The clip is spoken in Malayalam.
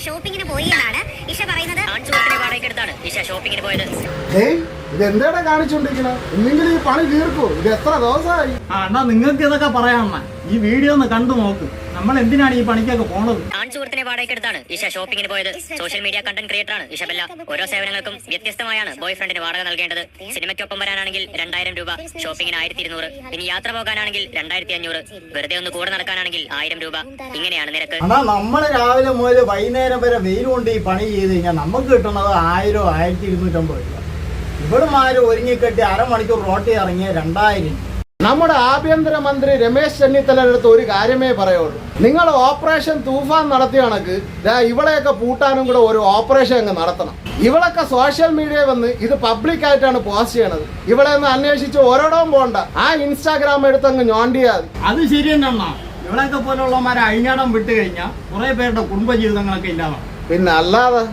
ഷോപ്പിങ്ങിന് പോയി എന്നാണ് ഇഷ പറയുന്നത്. ആൺസുഹൃത്തിനെ വാടകയ്ക്കെടുത്താണ് ഇഷ ഷോപ്പിങ്ങിന് പോയത്. ഇത് എന്താടാ കാണിച്ചോണ്ടിരിക്കണത്? എന്തെങ്കിലും ഈ പണി തീർക്കൂ. ഇത് എത്ര ദിവസമായി? അണ്ണാ നിങ്ങൾക്ക് ഇതൊക്കെ പറയാമ, ഈ വീഡിയോ ഒന്ന് കണ്ടു നോക്ക്. നമ്മൾ എന്തിനാണ് ഈ പണിക്കൊക്കെ പോണത്? ആൺസുഹൃത്തിനെ വാടകയ്ക്കെടുത്താണ് ഇഷ ഷോപ്പിങ്ങിന് പോയത്. സോഷ്യൽ മീഡിയ കണ്ടന്റ് ക്രിയേറ്ററാണ് ഇഷബെല്ല. ഓരോ സേവനങ്ങൾക്കും വ്യത്യസ്തമായാണ് ബോയ് ഫ്രണ്ടിന് വാടക നൽകേണ്ടത്. സിനിമയ്ക്കൊപ്പം വരാനാണെങ്കിൽ 2000 രൂപ, ഷോപ്പിങ്ങിന് 1200, ഇനി യാത്ര പോകാനാണെങ്കിൽ 2500, വെറുതെ ഒന്ന് കൂടെ നടക്കാനാണെങ്കിൽ 1000 രൂപ. ഇങ്ങനെയാണ് നിരക്ക്. അണ്ണാ നമ്മള് രാവിലെ മുതൽ വൈകുന്നേരം വരെ വെയിൽ കൊണ്ട് ഈ പണി ചെയ്ത് കഴിഞ്ഞാൽ നമുക്ക് കിട്ടുന്നത് 1000, 1250 രൂപ. ഇവിടെ മാര് ഒരുങ്ങിക്കെട്ടി അരമണിക്കൂർ റോട്ടിൽ ഇറങ്ങിയ 2000. നമ്മുടെ ആഭ്യന്തരമന്ത്രി രമേശ് ചെന്നിത്തലയുടെ അടുത്ത് ഒരു കാര്യമേ പറയുള്ളൂ. നിങ്ങൾ ഓപ്പറേഷൻ തൂഫാൻ നടത്തിയ കണക്ക് ഇവളെയൊക്കെ പൂട്ടാനും കൂടെ ഒരു ഓപ്പറേഷൻ അങ്ങ് നടത്തണം. ഇവളൊക്കെ സോഷ്യൽ മീഡിയ വന്ന് ഇത് പബ്ലിക് ആയിട്ടാണ് പോസ്റ്റ് ചെയ്യണത്. ഇവളെ ഒന്ന് അന്വേഷിച്ച് ഓരോടവും പോകണ്ട, ആ ഇൻസ്റ്റാഗ്രാം എടുത്ത് അങ്ങ് ഞോണ്ടിയാൽ മതി. അത് ശരി തന്നെയാ. ഇവളൊക്കെ പോലുള്ളമാരെ അഴിഞ്ഞാടം വിട്ട് കഴിഞ്ഞാൽ കുറെ പേരുടെ കുടുംബജീവിതങ്ങളൊക്കെ ഇല്ലാതാണ്. പിന്നെ അല്ലാതെ